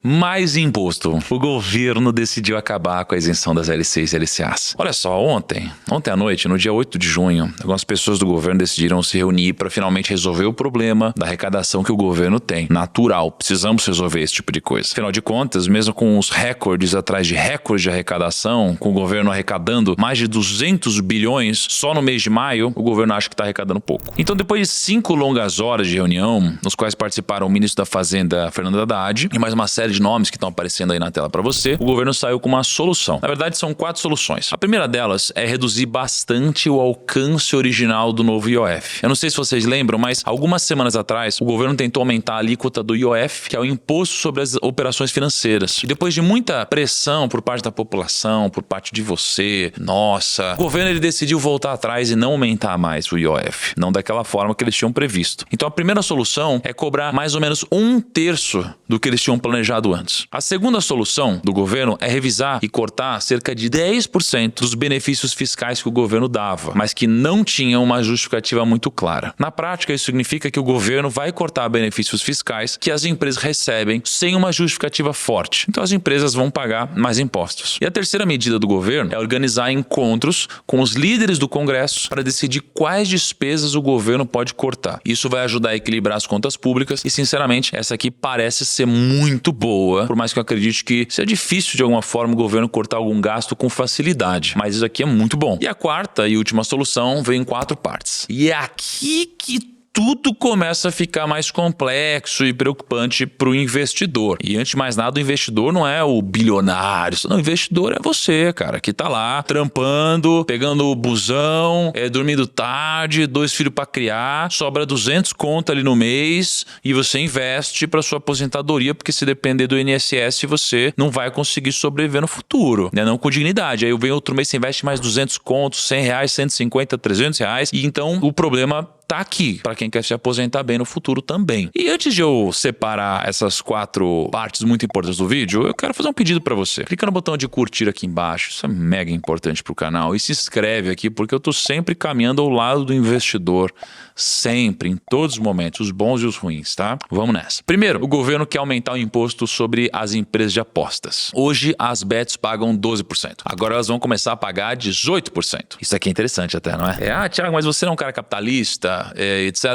Mais imposto. O governo decidiu acabar com a isenção das LCs e LCAs. Olha só, ontem à noite, no dia 8 de junho, algumas pessoas do governo decidiram se reunir para finalmente resolver o problema da arrecadação que o governo tem. Natural, precisamos resolver esse tipo de coisa. Afinal de contas, mesmo com os recordes atrás de recordes de arrecadação, com o governo arrecadando mais de 200 bilhões só no mês de maio, o governo acha que está arrecadando pouco. Então, depois de 5 longas horas de reunião, nos quais participaram o ministro da Fazenda, Fernando Haddad, e mais uma série de nomes que estão aparecendo aí na tela para você, o governo saiu com uma solução. Na verdade, são 4 soluções. A primeira delas é reduzir bastante o alcance original do novo IOF. Eu não sei se vocês lembram, mas algumas semanas atrás, o governo tentou aumentar a alíquota do IOF, que é o Imposto sobre as Operações Financeiras. E depois de muita pressão por parte da população, por parte de você, nossa, o governo ele decidiu voltar atrás e não aumentar mais o IOF. Não daquela forma que eles tinham previsto. Então, a primeira solução é cobrar mais ou menos 1/3 do que eles tinham planejado antes. A segunda solução do governo é revisar e cortar cerca de 10% dos benefícios fiscais que o governo dava, mas que não tinham uma justificativa muito clara. Na prática, isso significa que o governo vai cortar benefícios fiscais que as empresas recebem sem uma justificativa forte. Então as empresas vão pagar mais impostos. E a terceira medida do governo é organizar encontros com os líderes do Congresso para decidir quais despesas o governo pode cortar. Isso vai ajudar a equilibrar as contas públicas e, sinceramente, essa aqui parece ser muito boa, por mais que eu acredite que seja difícil de alguma forma o governo cortar algum gasto com facilidade. Mas isso aqui é muito bom. E a quarta e última solução vem em 4 partes. E é aqui que tudo começa a ficar mais complexo e preocupante para o investidor. E antes de mais nada, o investidor não é o bilionário. Não, o investidor é você, cara, que tá lá trampando, pegando o busão, dormindo tarde, 2 filhos para criar, sobra 200 conto ali no mês e você investe para sua aposentadoria, porque se depender do INSS, você não vai conseguir sobreviver no futuro, né? Não com dignidade. Aí vem outro mês, você investe mais 200 contos, 100 reais, 150, 300 reais. E então o problema tá aqui, para quem quer se aposentar bem no futuro também. E antes de eu separar essas 4 partes muito importantes do vídeo, eu quero fazer um pedido para você. Clica no botão de curtir aqui embaixo, isso é mega importante pro canal. E se inscreve aqui, porque eu tô sempre caminhando ao lado do investidor. Sempre, em todos os momentos, os bons e os ruins, tá? Vamos nessa. Primeiro, o governo quer aumentar o imposto sobre as empresas de apostas. Hoje, as bets pagam 12%. Agora elas vão começar a pagar 18%. Isso aqui é interessante até, não é? Thiago, mas você não é um cara capitalista, etc.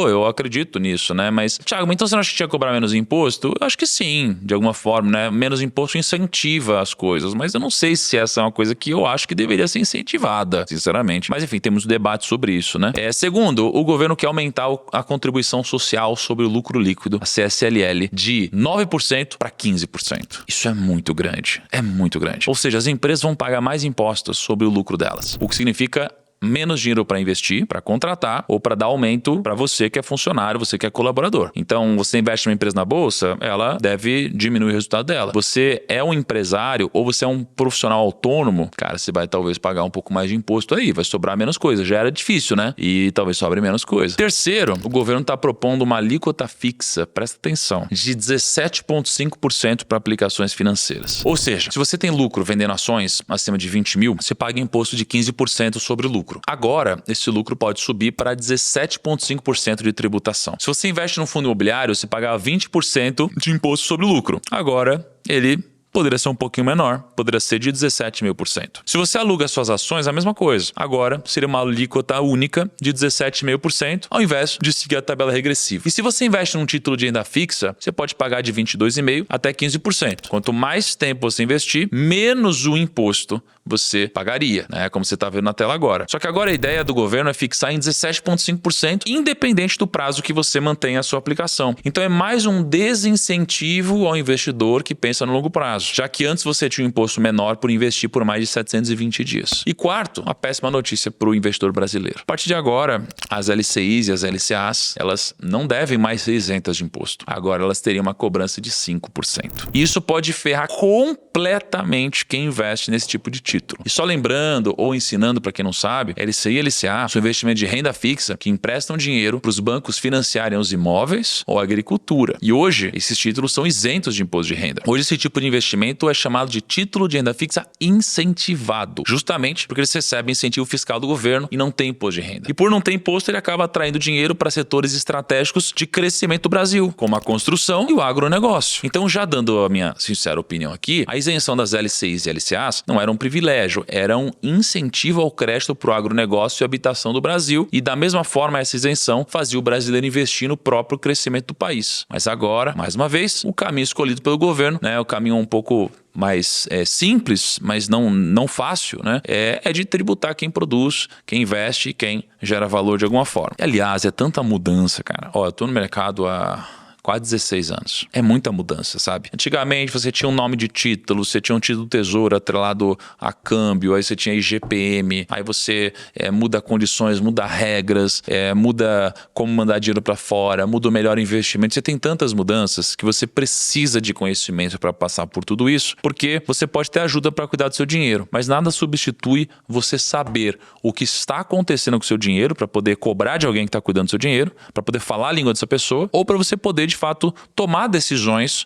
Eu acredito nisso, né? Mas, Thiago, então você não acha que tinha que cobrar menos imposto? Eu acho que sim, de alguma forma, né? Menos imposto incentiva as coisas, mas eu não sei se essa é uma coisa que eu acho que deveria ser incentivada, sinceramente. Mas, enfim, temos um debate sobre isso, né? Segundo, o governo quer aumentar a contribuição social sobre o lucro líquido, a CSLL, de 9% para 15%. Isso é muito grande. É muito grande. Ou seja, as empresas vão pagar mais impostos sobre o lucro delas, o que significa menos dinheiro para investir, para contratar ou para dar aumento para você que é funcionário, você que é colaborador. Então, você investe numa empresa na bolsa, ela deve diminuir o resultado dela. Você é um empresário ou você é um profissional autônomo, cara, você vai talvez pagar um pouco mais de imposto aí, vai sobrar menos coisa. Já era difícil, né? E talvez sobre menos coisa. Terceiro, o governo está propondo uma alíquota fixa, presta atenção, de 17,5% para aplicações financeiras. Ou seja, se você tem lucro vendendo ações acima de 20 mil, você paga imposto de 15% sobre o lucro. Agora, esse lucro pode subir para 17,5% de tributação. Se você investe no fundo imobiliário, você paga 20% de imposto sobre o lucro. Agora, ele poderia ser um pouquinho menor, poderia ser de 17,5%. Se você aluga suas ações, a mesma coisa. Agora, seria uma alíquota única de 17,5%, ao invés de seguir a tabela regressiva. E se você investe num título de renda fixa, você pode pagar de 22,5% até 15%. Quanto mais tempo você investir, menos o imposto você pagaria, né? Como você está vendo na tela agora. Só que agora a ideia do governo é fixar em 17,5%, independente do prazo que você mantém a sua aplicação. Então é mais um desincentivo ao investidor que pensa no longo prazo, já que antes você tinha um imposto menor por investir por mais de 720 dias. E quarto, uma péssima notícia para o investidor brasileiro. A partir de agora, as LCIs e as LCAs, elas não devem mais ser isentas de imposto. Agora elas teriam uma cobrança de 5%. E isso pode ferrar completamente quem investe nesse tipo de título. título. E só lembrando ou ensinando para quem não sabe, LCI e LCA são investimentos de renda fixa que emprestam dinheiro para os bancos financiarem os imóveis ou a agricultura. E hoje, esses títulos são isentos de imposto de renda. Hoje, esse tipo de investimento é chamado de título de renda fixa incentivado, justamente porque eles recebem incentivo fiscal do governo e não tem imposto de renda. E por não ter imposto, ele acaba atraindo dinheiro para setores estratégicos de crescimento do Brasil, como a construção e o agronegócio. Então, já dando a minha sincera opinião aqui, a isenção das LCIs e LCAs não era um privilégio, era um incentivo ao crédito para o agronegócio e habitação do Brasil. E da mesma forma, essa isenção fazia o brasileiro investir no próprio crescimento do país. Mas agora, mais uma vez, o caminho escolhido pelo governo, né, o caminho um pouco mais simples, mas não fácil, né? É de tributar quem produz, quem investe e quem gera valor de alguma forma. E, aliás, é tanta mudança, cara. Ó, eu tô no mercado há quase 16 anos. É muita mudança, sabe? Antigamente você tinha um nome de título, você tinha um título do tesouro atrelado a câmbio, aí você tinha IGPM, aí você muda condições, muda regras, muda como mandar dinheiro para fora, muda o melhor investimento. Você tem tantas mudanças que você precisa de conhecimento para passar por tudo isso, porque você pode ter ajuda para cuidar do seu dinheiro, mas nada substitui você saber o que está acontecendo com o seu dinheiro para poder cobrar de alguém que está cuidando do seu dinheiro, para poder falar a língua dessa pessoa, ou para você poder de fato tomar decisões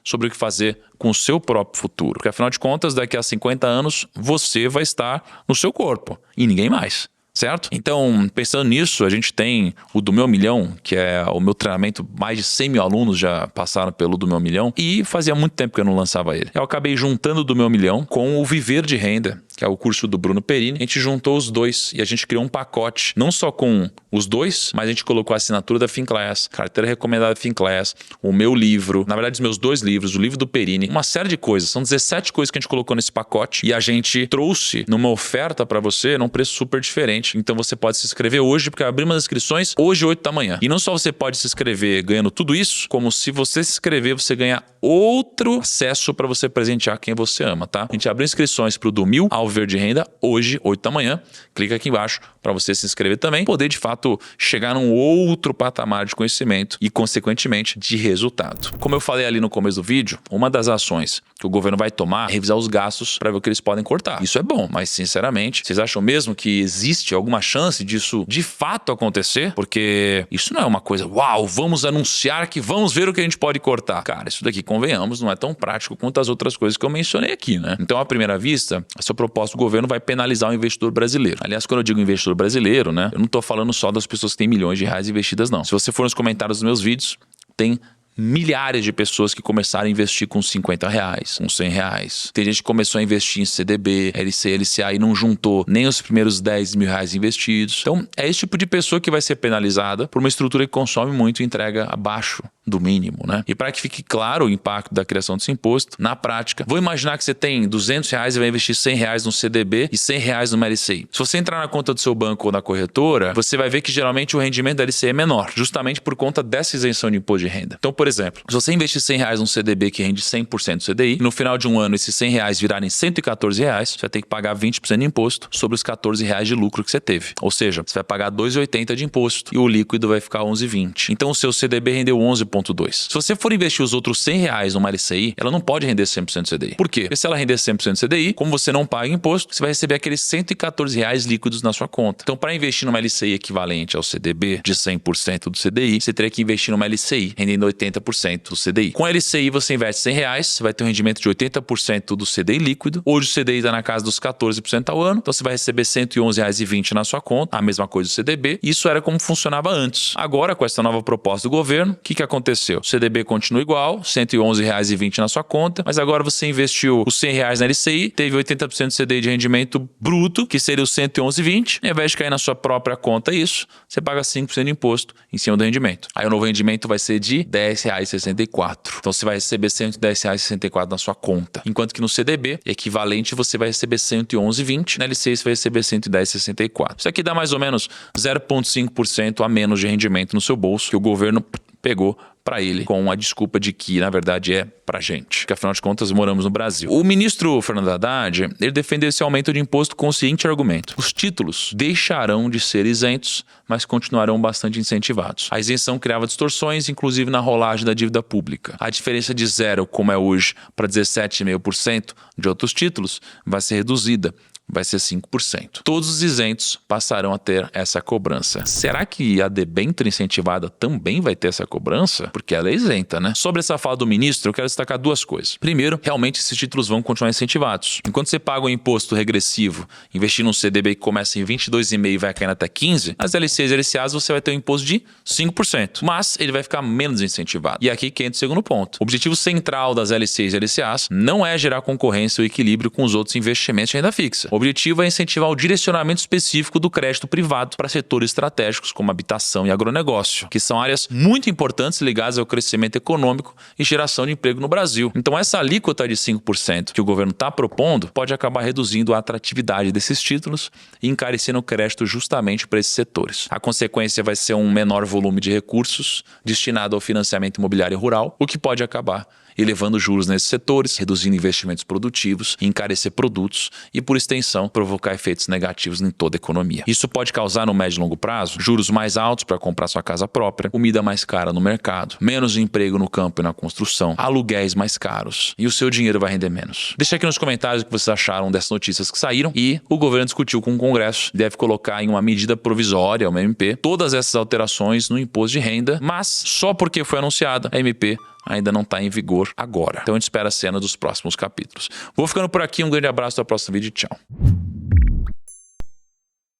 sobre o que fazer com o seu próprio futuro. Porque afinal de contas, daqui a 50 anos, você vai estar no seu corpo e ninguém mais. Certo? Então, pensando nisso, a gente tem o do Meu Milhão, que é o meu treinamento, mais de 100 mil alunos já passaram pelo do Meu Milhão, e fazia muito tempo que eu não lançava ele. Eu acabei juntando o do Meu Milhão com o Viver de Renda, que é o curso do Bruno Perini. A gente juntou os dois e a gente criou um pacote, não só com os dois, mas a gente colocou a assinatura da Finclass, carteira recomendada da Finclass, o meu livro, na verdade os meus 2 livros, o livro do Perini, uma série de coisas. São 17 coisas que a gente colocou nesse pacote e a gente trouxe numa oferta para você num preço super diferente. Então você pode se inscrever hoje, porque abrimos as inscrições hoje, 8 da manhã. E não só você pode se inscrever ganhando tudo isso, como se você se inscrever, você ganha outro acesso para você presentear quem você ama, tá? A gente abriu inscrições para o do 1000 ao Verde Renda hoje, 8 da manhã. Clica aqui embaixo para você se inscrever também, poder de fato chegar num outro patamar de conhecimento e, consequentemente, de resultado. Como eu falei ali no começo do vídeo, uma das ações que o governo vai tomar é revisar os gastos para ver o que eles podem cortar. Isso é bom, mas sinceramente, vocês acham mesmo que existe alguma chance disso de fato acontecer? Porque isso não é uma coisa, uau, vamos anunciar que vamos ver o que a gente pode cortar. Cara, isso daqui, convenhamos, não é tão prático quanto as outras coisas que eu mencionei aqui, né? Então, à primeira vista, essa proposta do governo vai penalizar o investidor brasileiro. Aliás, quando eu digo investidor brasileiro, né, eu não tô falando só das pessoas que têm milhões de reais investidas, não. Se você for nos comentários dos meus vídeos, tem milhares de pessoas que começaram a investir com 50 reais, com 100 reais. Tem gente que começou a investir em CDB, LC, LCA e não juntou nem os primeiros 10 mil reais investidos. Então, é esse tipo de pessoa que vai ser penalizada por uma estrutura que consome muito e entrega abaixo do mínimo, né? E para que fique claro o impacto da criação desse imposto, na prática, vou imaginar que você tem 200 reais e vai investir 100 reais no CDB e 100 reais no LCI. Se você entrar na conta do seu banco ou na corretora, você vai ver que geralmente o rendimento da LCI é menor, justamente por conta dessa isenção de imposto de renda. Então, por exemplo, se você investir 100 reais num CDB que rende 100% do CDI, e no final de um ano esses 100 reais virarem 114 reais, você vai ter que pagar 20% de imposto sobre os 14 reais de lucro que você teve. Ou seja, você vai pagar 2,80 de imposto e o líquido vai ficar 11,20. Então, o seu CDB rendeu 11,2. Se você for investir os outros 100 reais numa LCI, ela não pode render 100% do CDI. Por quê? Porque se ela render 100% do CDI, como você não paga imposto, você vai receber aqueles 114 reais líquidos na sua conta. Então, para investir numa LCI equivalente ao CDB de 100% do CDI, você teria que investir numa LCI rendendo 80% do CDI. Com a LCI, você investe 100 reais, você vai ter um rendimento de 80% do CDI líquido. Hoje o CDI está na casa dos 14% ao ano, então você vai receber R$ 111,20 na sua conta, a mesma coisa do CDB. Isso era como funcionava antes. Agora, com essa nova proposta do governo, o que aconteceu? O CDB continua igual, R$ 111,20 na sua conta, mas agora você investiu os 100 reais na LCI, teve 80% do CDI de rendimento bruto, que seria os 111,20. Ao invés de cair na sua própria conta isso, você paga 5% de imposto em cima do rendimento. Aí o novo rendimento vai ser de R$ 10,64. Então você vai receber R$ 110,64 na sua conta. Enquanto que no CDB, equivalente, você vai receber R$ 111,20. Na LCI você vai receber R$ 110,64. Isso aqui dá mais ou menos 0,5% a menos de rendimento no seu bolso, que o governo pegou para ele com a desculpa de que, na verdade, é pra gente, que afinal de contas moramos no Brasil. O ministro Fernando Haddad, ele defendeu esse aumento de imposto com o seguinte argumento: os títulos deixarão de ser isentos, mas continuarão bastante incentivados. A isenção criava distorções, inclusive na rolagem da dívida pública. A diferença de 0, como é hoje, para 17,5% de outros títulos, vai ser reduzida. Vai ser 5%. Todos os isentos passarão a ter essa cobrança. Será que a debênture incentivada também vai ter essa cobrança? Porque ela é isenta, né? Sobre essa fala do ministro, eu quero destacar duas coisas. Primeiro, realmente esses títulos vão continuar incentivados. Enquanto você paga um imposto regressivo, investir num CDB que começa em 22,5% e vai caindo até 15%, nas LCs e LCAs você vai ter um imposto de 5%. Mas ele vai ficar menos incentivado. E aqui que entra o segundo ponto. O objetivo central das LCs e LCAs não é gerar concorrência ou equilíbrio com os outros investimentos de renda fixa. O objetivo é incentivar o direcionamento específico do crédito privado para setores estratégicos como habitação e agronegócio, que são áreas muito importantes ligadas ao crescimento econômico e geração de emprego no Brasil. Então essa alíquota de 5% que o governo está propondo pode acabar reduzindo a atratividade desses títulos e encarecendo o crédito justamente para esses setores. A consequência vai ser um menor volume de recursos destinado ao financiamento imobiliário rural, o que pode acabar elevando juros nesses setores, reduzindo investimentos produtivos, encarecer produtos e, por extensão, provocar efeitos negativos em toda a economia. Isso pode causar, no médio e longo prazo, juros mais altos para comprar sua casa própria, comida mais cara no mercado, menos emprego no campo e na construção, aluguéis mais caros e o seu dinheiro vai render menos. Deixa aqui nos comentários o que vocês acharam dessas notícias que saíram e o governo discutiu com o Congresso, deve colocar em uma medida provisória, uma MP, todas essas alterações no imposto de renda, mas só porque foi anunciada, a MP ainda não está em vigor agora. Então a gente espera a cena dos próximos capítulos. Vou ficando por aqui, um grande abraço, até o próximo vídeo, tchau.